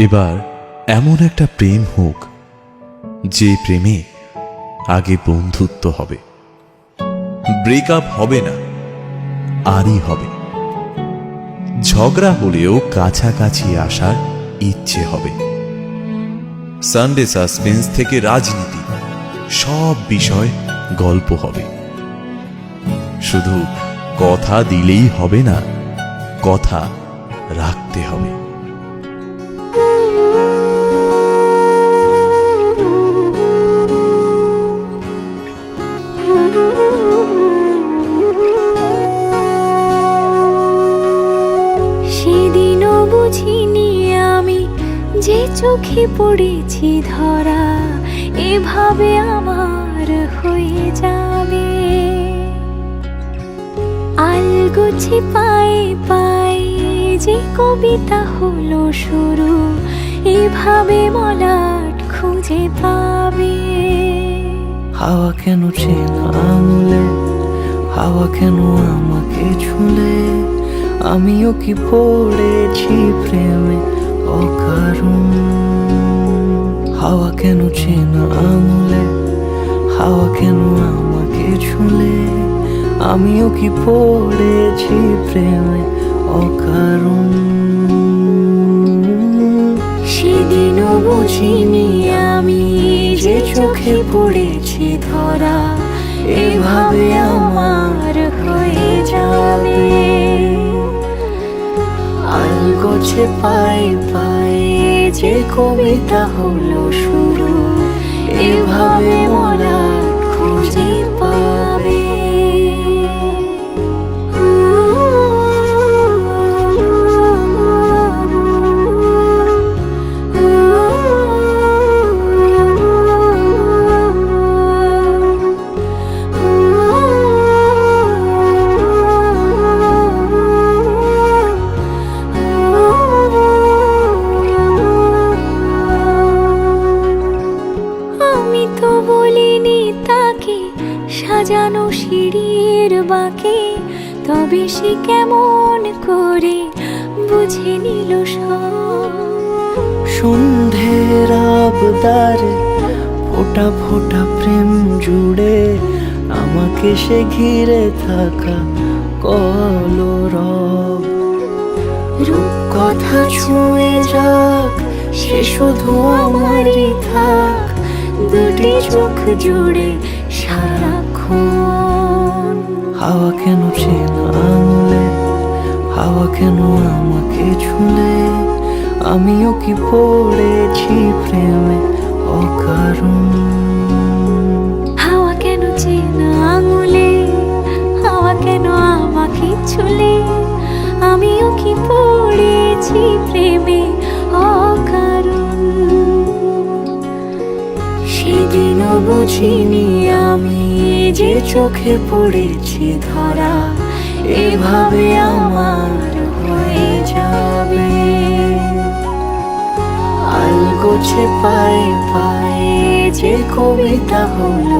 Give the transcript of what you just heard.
এবার এমন একটা প্রেম হোক যে প্রেমে আগে বন্ধুত্ব হবে, ব্রেকআপ হবে না, আরই হবে। ঝগড়া হলেও কাছাকাছি আসার ইচ্ছে হবে। সানডে সাসপেন্স থেকে রাজনীতি, সব বিষয় গল্প হবে। শুধু কথা দিলেই হবে না, কথা রাখতে হবে। সেদিনও বুঝিনি আমি যে চোখে পড়েছি ধরা, এভাবে আমার হয়ে যাবে। আলগোছে পায়ে পায়ে যে কবিতা হলো শুরু, এভাবে মলাট খুঁজে পাবে। হাওয়া কেন চেনা আঙুলে, হাওয়া কেন আমাকে ছুলে, আমিও কি পড়েছি প্রেমে অকারণ। হাওয়া কেন চেনা আঙুলে, হাওয়া কেন আমাকে ছুলে, আমিও কি পড়েছি প্রেমে অকারণ। সেদিনও বুঝিনি আমি যে চোখে পড়েছি ধরা, এভাবে আমার হয়ে যাবে। আলগোছে পায়ে পায়ে যে কবিতা হলো শুরু, এভাবে মলাট খুঁজে পাবে। আমি তো বলিনি তাকে সাজানো সিঁড়ির বাঁকে, তবে সে কেমন করে বুঝে নিল সব। সন্ধ্যের আবদারে ফোটা ফোটা প্রেম জুড়ে, আমাকে সে ঘিরে থাকা কলরব। রূপকথা ছুঁয়ে যাক, সে শুধু আমারই থাক, দুটি চোখ জুড়ে সারাক্ষণ। হাওয়া কেন চেনা আঙুলে, হাওয়া কেন আমাকে ছুলে, আমিও কি পড়েছি প্রেমে অকারণ। হাওয়া কেন চেনা আঙুলে, হাওয়া কেন আমাকে ছুলে, আমিও কি পড়েছি প্রেমে অকারণ। সেদিনও বুঝিনি আমি যে চোখে পড়েছি ধরা, এভাবে আমার হয়ে যাবে। আলগোছে পায়ে পায়ে যে কবিতা হলো